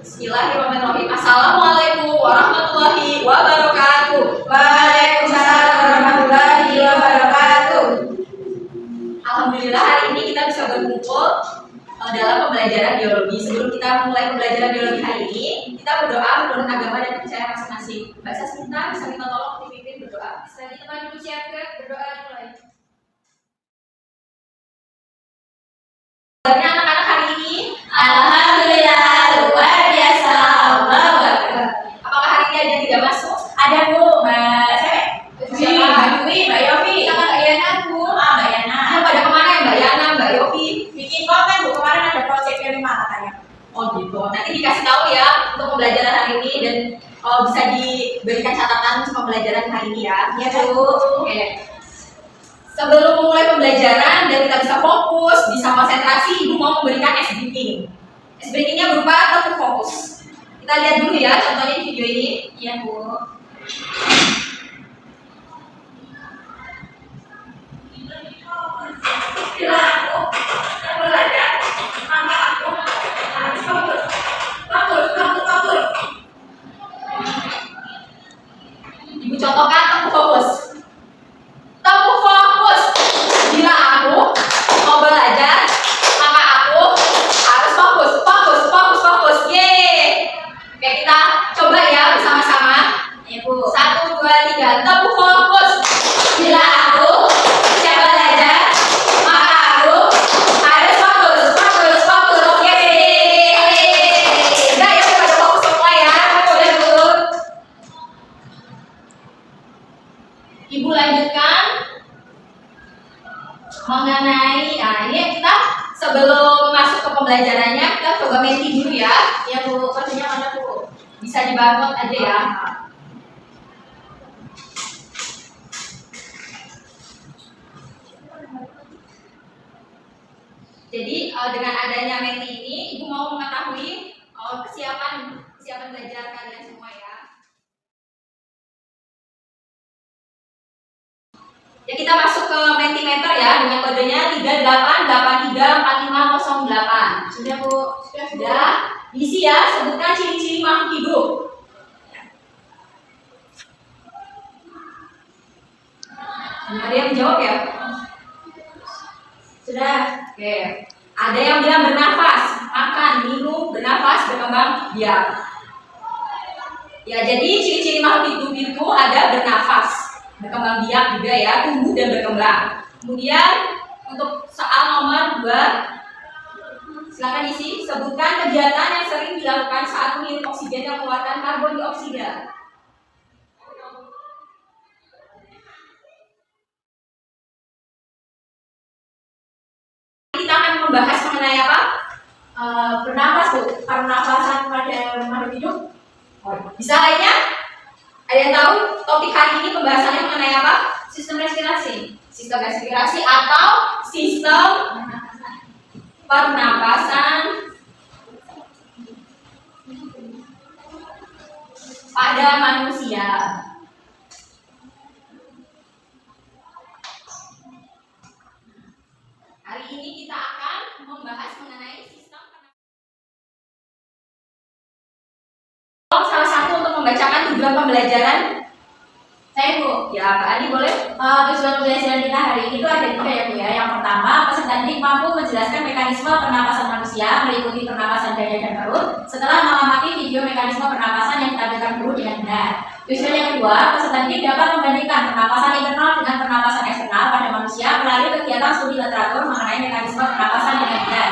Bismillahirrahmanirrahim. Assalamualaikum warahmatullahi wabarakatuh. Waalaikumsalam warahmatullahi wabarakatuh. Alhamdulillah hari ini kita bisa berkumpul dalam pembelajaran biologi. Sebelum kita mulai pembelajaran biologi hari ini, kita berdoa menurut agama dan percaya masing-masing. Mbak Sasminta bisa minta tolong dipimpin berdoa. Bisa teman dulu siapkan berdoa dimulai. Anak-anak hari ini, Alhamdulillah luar biasa. Allahu Akbar. apakah hari ini ada tidak masuk? Ada Bu, Mbak Siapa? Mbak Dwi, Mbak Yofi, Sama Mbak Yana, Bu. Mbak Yana. Pada kemana ya Mbak Yana, Mbak Yofi? Bikin konten Bu, kemarin ada proyek yang 5 katanya. Oh gitu. Nanti dikasih tahu ya untuk pembelajaran hari ini dan bisa diberikan catatan untuk pembelajaran hari ini ya. Iya Bu. Oke. Sebelum memulai pembelajaran dan kita bisa fokus, bisa konsentrasi, Ibu mau memberikan ice breaking. Ice breakingnya berupa topik fokus. Kita lihat dulu ya contohnya di video ini. Iya Bu. Ibu contohkan topik fokus. Topik fokus. Bila aku mau belajar, maka aku harus fokus, fokus, fokus, fokus. Yeay. Oke, kita coba ya bersama-sama. Iya Bu. 1, 2, 3. Topik fokus. Bila aku siap belajar, maka aku harus fokus, fokus, fokus. Yeay. Udah ya, pada fokus semua ya. Udah dulu. Ibu lanjutkan mengenai, ini kita sebelum masuk ke pembelajarannya kita coba menti dulu ya. Iya Bu, kerjanya mana Bu? Bisa dibarcode aja ya. Jadi dengan adanya menti ini, Ibu mau mengetahui kesiapan belajar kalian semua ya. Ya kita masuk ke Mentimeter ya dengan kodenya 38834508. Sudah Bu. Sudah. Isi ya, sebutkan ciri-ciri makhluk hidup. Ada yang menjawab ya? Sudah. Oke. Ada yang bilang bernafas, makan, minum, bernafas, berkembang biak. Ya, jadi ciri-ciri makhluk hidup itu ada bernafas, berkembang biak juga ya, tumbuh dan berkembang. Kemudian untuk soal nomor 2, silakan isi. Sebutkan kegiatan yang sering dilakukan saat menghirup oksigen dan mengeluarkan karbon dioksida. Kita akan membahas mengenai apa? Bernapas Bu, pernapasan pada makhluk hidup. Bisa lainnya? Ada yang tahu topik hari ini pembahasannya mengenai apa? Sistem respirasi. Sistem respirasi atau sistem pernapasan pada manusia. Hari ini kita akan membahas mengenai sistem pernapasan. Salah satu untuk membacakan tujuan pembelajaran. Saya Bu. Ya, Pak Adi boleh? Tujuan pembelajaran kita hari ini itu ada 3 ya Bu ya. Yang pertama, peserta didik mampu menjelaskan mekanisme pernapasan manusia meliputi pernapasan dada dan perut setelah mengamati video mekanisme pernapasan yang ditampilkan guru dengan benar. Tujuan yang kedua, peserta didik dapat membandingkan pernapasan internal dengan pernapasan eksternal pada manusia melalui kegiatan studi literatur mengenai mekanisme pernapasan dengan benar.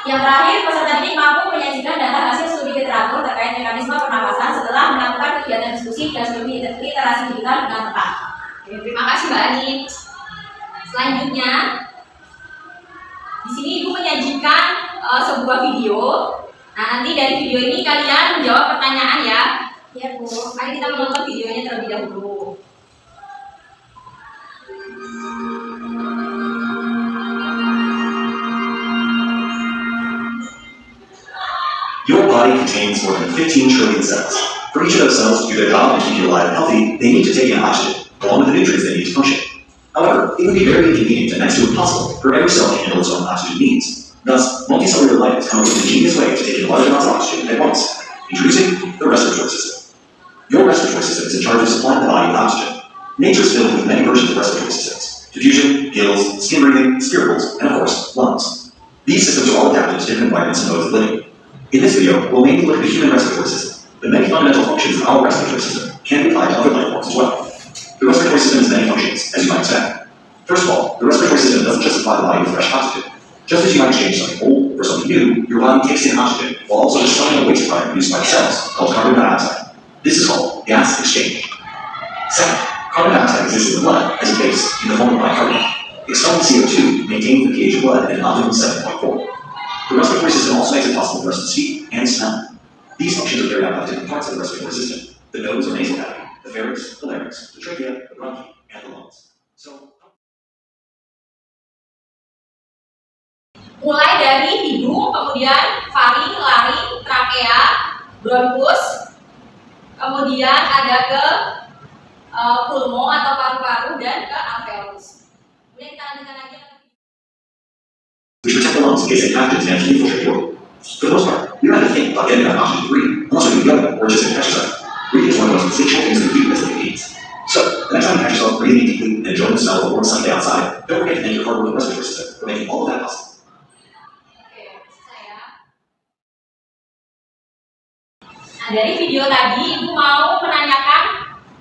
Yang terakhir, peserta didik mampu menyajikan data hasil studi literatur terkait mekanisme pernapasan setelah melakukan kegiatan diskusi dan studi literasi digital dengan tepat. Terima kasih Mbak Ani. Selanjutnya, di sini Ibu menyajikan sebuah video. Nah, nanti dari video ini kalian menjawab pertanyaan ya. Ya Bu. Mari kita menonton videonya terlebih dahulu. Your body contains more than 15 trillion cells. For each of those cells to do their job and keep you alive and healthy, they need to take in oxygen, along with the nutrients they need to function. However, it would be very inconvenient and next to impossible for every cell to handle its own oxygen needs. Thus, multicellular life has come up with an ingenious way to take in large amounts of oxygen at once. Introducing the respiratory system. Your respiratory system is in charge of supplying the body with oxygen. Nature is filled with many versions of respiratory systems: diffusion, gills, skin breathing, spiracles, and of course, lungs. These systems are all adapted to different environments and modes of living. In this video, we'll mainly look at the human respiratory system, but many fundamental functions of our respiratory system can be applied to other life forms as well. The respiratory system has many functions, as you might expect. First of all, the respiratory system doesn't just supply the body with fresh oxygen. Just as you might exchange something old for something new, your body takes in oxygen while also distilling a waste product produced by the cells called carbon dioxide. This is called gas exchange. Second, carbon dioxide exists in the blood as a base in the form of bicarbonate. Expelling CO2 maintains the pH of blood at an optimum 7.4. The respiratory system also makes it possible for us to speak and smell. These functions are carried out by different parts of the respiratory system: the nose or nasal cavity, the pharynx, the larynx, the trachea, the bronchi, and the lungs. Mulai dari hidung, kemudian faring, laring, trakea, bronkus, kemudian ada ke pulmo atau paru-paru dan ke alveolus. Kemudian kita lanjutkan lagi. Which protect the lungs in case any pathogens manage to infiltrate the organ. For the most part, you don't have to think about getting enough oxygen to breathe, unless you're doing yoga or just an exercise. Breathing is one of the most essential things we do as living beings. So, the next time you catch yourself breathing deeply and enjoying the smell of a warm sunny day outside, don't forget to thank your hard-working respiratory system for making all of that possible. Nah, dari video tadi, Ibu mau menanyakan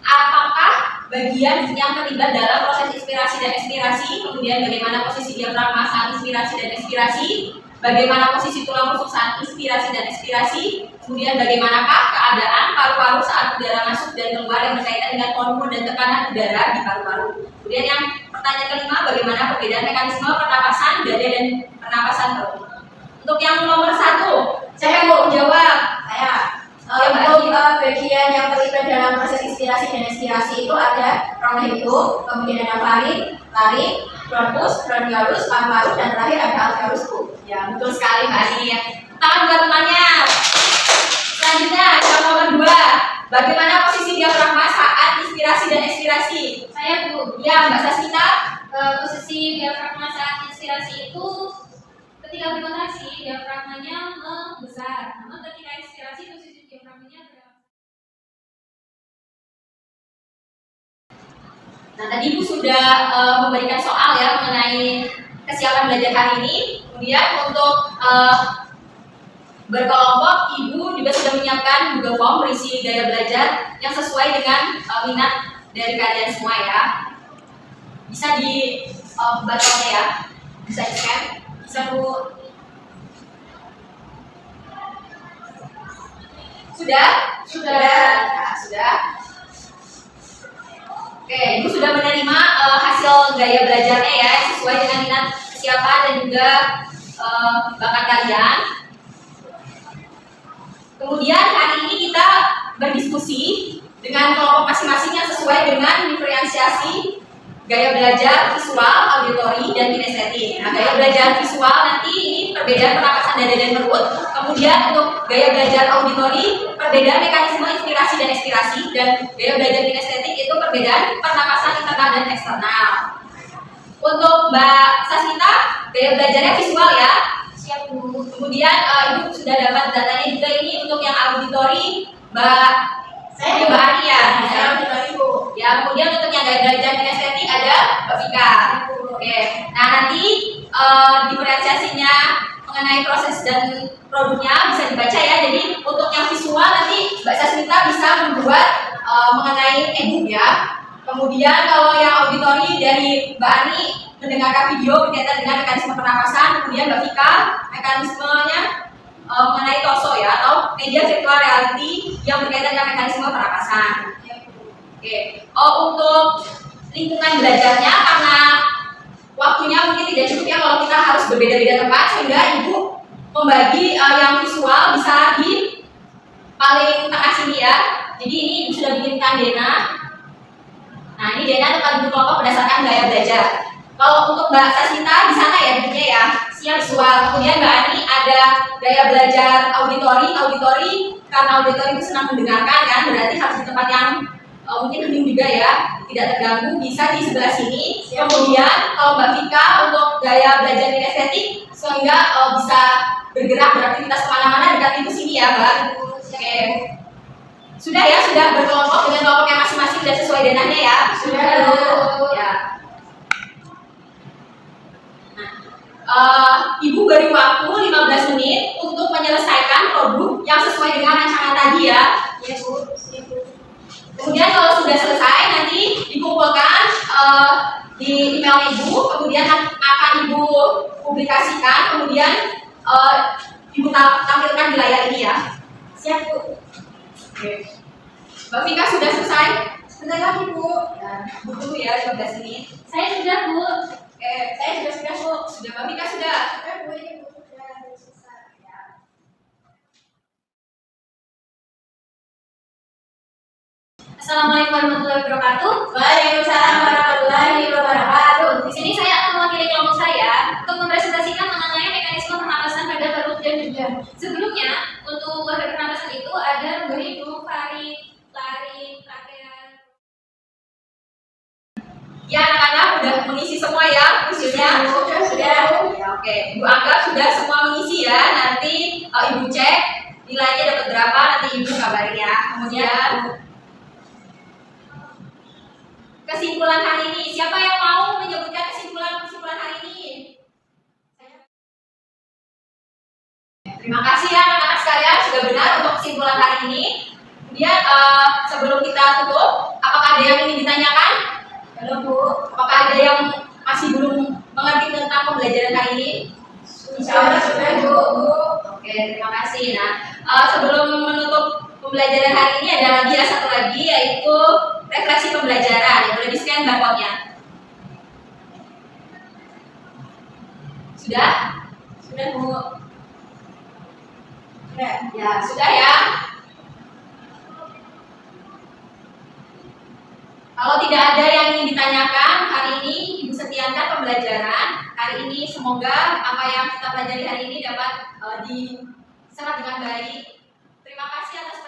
apakah bagian yang terlibat dalam proses inspirasi dan ekspirasi, kemudian bagaimana posisi diafragma saat inspirasi dan ekspirasi, bagaimana posisi tulang rusuk saat inspirasi dan ekspirasi, kemudian bagaimanakah keadaan paru-paru saat udara masuk dan keluar yang berkaitan dengan volume dan tekanan udara di paru-paru. Kemudian yang pertanyaan kelima, bagaimana perbedaan mekanisme pernapasan dada dan pernapasan perut. Untuk yang nomor 1, saya mau jawab. Untuk bagian yang terlibat dalam proses inspirasi dan ekspirasi itu ada rongga hidung, kemudian ada faring, laring, bronkus, bronchiolus, paru-paru, dan terakhir ada alveolus. Ya, betul sekali Mbak Ani. Tangan buat temannya. Selanjutnya, yang nomor 2, bagaimana posisi diafragma saat inspirasi dan ekspirasi? Saya Bu. Ya, Mbak Sasmita. Posisi diafragma saat inspirasi itu ketika berkontraksi diafragmanya membesar, namun ketika ekspirasi posisi diafragmanya berapa? Nah, tadi Ibu sudah memberikan soal ya mengenai kesiapan belajar hari ini. Kemudian untuk berkelompok, Ibu juga sudah menyiapkan Google Form berisi gaya belajar yang sesuai dengan minat dari kalian semua ya. Bisa dibaca ya, bisa di-scan, bisa Bu. Sudah? Nah, sudah. Oke, Ibu sudah menerima hasil gaya belajarnya ya, sesuai dengan minat, kesiapan dan juga bakat kalian. Kemudian hari ini kita berdiskusi dengan kelompok masing-masing yang sesuai dengan diferensiasi gaya belajar visual, auditori, dan kinestetik. Nah, gaya belajar visual nanti ini perbedaan pernapasan dada dan perut. Kemudian untuk gaya belajar auditori, perbedaan mekanisme inspirasi dan ekspirasi. Dan gaya belajar kinestetik itu perbedaan pernapasan internal dan eksternal. Untuk Mbak Sasmita, gaya belajarnya visual ya. Siap Bu. Kemudian Ibu sudah dapat datanya juga ini untuk yang auditori, Mbak Ani ya. Saya auditori Bu. Ya, kemudian untuk yang gaya belajar kinestetik ada Mbak Vika. Oke. Nah, nanti diferensiasinya mengenai proses dan produknya bisa dibaca ya. Jadi untuk yang visual nanti Mbak Sasmita bisa membuat mengenai e-book ya. Kemudian kalau yang auditori dari Mbak Ani mendengarkan video berkaitan dengan mekanisme pernapasan, kemudian Mbak Vika mekanismenya mengenai torso ya, atau media virtual reality yang berkaitan dengan mekanisme pernapasan. Oke. Untuk lingkungan belajarnya, karena waktunya mungkin tidak cukup ya kalau kita harus berbeda-beda tempat, sehingga Ibu membagi yang visual bisa di paling tengah sini ya. Jadi ini Ibu sudah bikinkan Dena. Nah, ini Dena tempat duduk kelompok berdasarkan gaya belajar. Kalau untuk Mbak Sasmita di sana ya bikinnya ya, siap visual. Kemudian Mbak Ani ada gaya belajar auditori karena auditori itu senang mendengarkan kan, berarti harus di tempat yang mungkin hening juga ya, tidak terganggu, bisa di sebelah sini. Kemudian kalau Mbak Vika untuk gaya belajar kinestetik sehingga bisa bergerak beraktivitas kemana-mana dekat itu sini ya Mbak. Oke. Sudah ya, sudah berkelompok dengan kelompoknya masing-masing dan sesuai denahnya ya. Sudah. Ya. Ibu beri waktu 15 menit untuk menyelesaikan produk yang sesuai dengan rancangan tadi ya. Ya Bu. Kemudian kalau sudah selesai nanti dikumpulkan di email ibu, kemudian akan ibu publikasikan, kemudian ibu tampilkan di layar ini ya. Siap Bu. Oke. Mbak Vika sudah selesai? Sebentar lagi Bu. Ya, butuh ya 15 menit. Saya sudah, Bu. Oke, saya sudah Bu. Sudah Mbak Vika sudah. Sudah Bu, ini Bu sudah selesai. Ya. Assalamualaikum warahmatullahi wabarakatuh. Waalaikumsalam warahmatullahi wabarakatuh. Di sini saya akan mewakili kelompok saya untuk mempresentasikan mengenai mekanisme pernapasan pada perut dan dada. Sebelumnya, untuk organ pernapasan itu ada rongga hidung, faring, laring, trachea. Ya anak-anak udah mengisi semua ya khususnya. Sudah. Ya, oke. Ibu anggap sudah semua mengisi ya. Nanti ibu cek nilainya dapat berapa, nanti ibu kabarin ya. Kemudian kesimpulan hari ini, siapa yang mau menyebutkan kesimpulan hari ini? Terima kasih ya anak-anak sekalian sudah benar untuk kesimpulan hari ini. Kemudian sebelum kita tutup, apakah ada yang ingin ditanyakan? Belum Bu. Apakah ada yang masih belum mengerti tentang pembelajaran hari ini? Insya Allah sudah Bu. Oke, terima kasih. Nah, sebelum menutup pembelajaran hari ini ada lagi ya satu lagi yaitu refleksi pembelajaran. Yang boleh di-scan barcode-nya. Sudah? Sudah Bu. Sudah. Ya, sudah ya. Kalau tidak ada yang ingin ditanyakan hari ini, Ibu setiakan pembelajaran hari ini. Semoga apa yang kita pelajari hari ini dapat diserap dengan baik. Terima kasih atas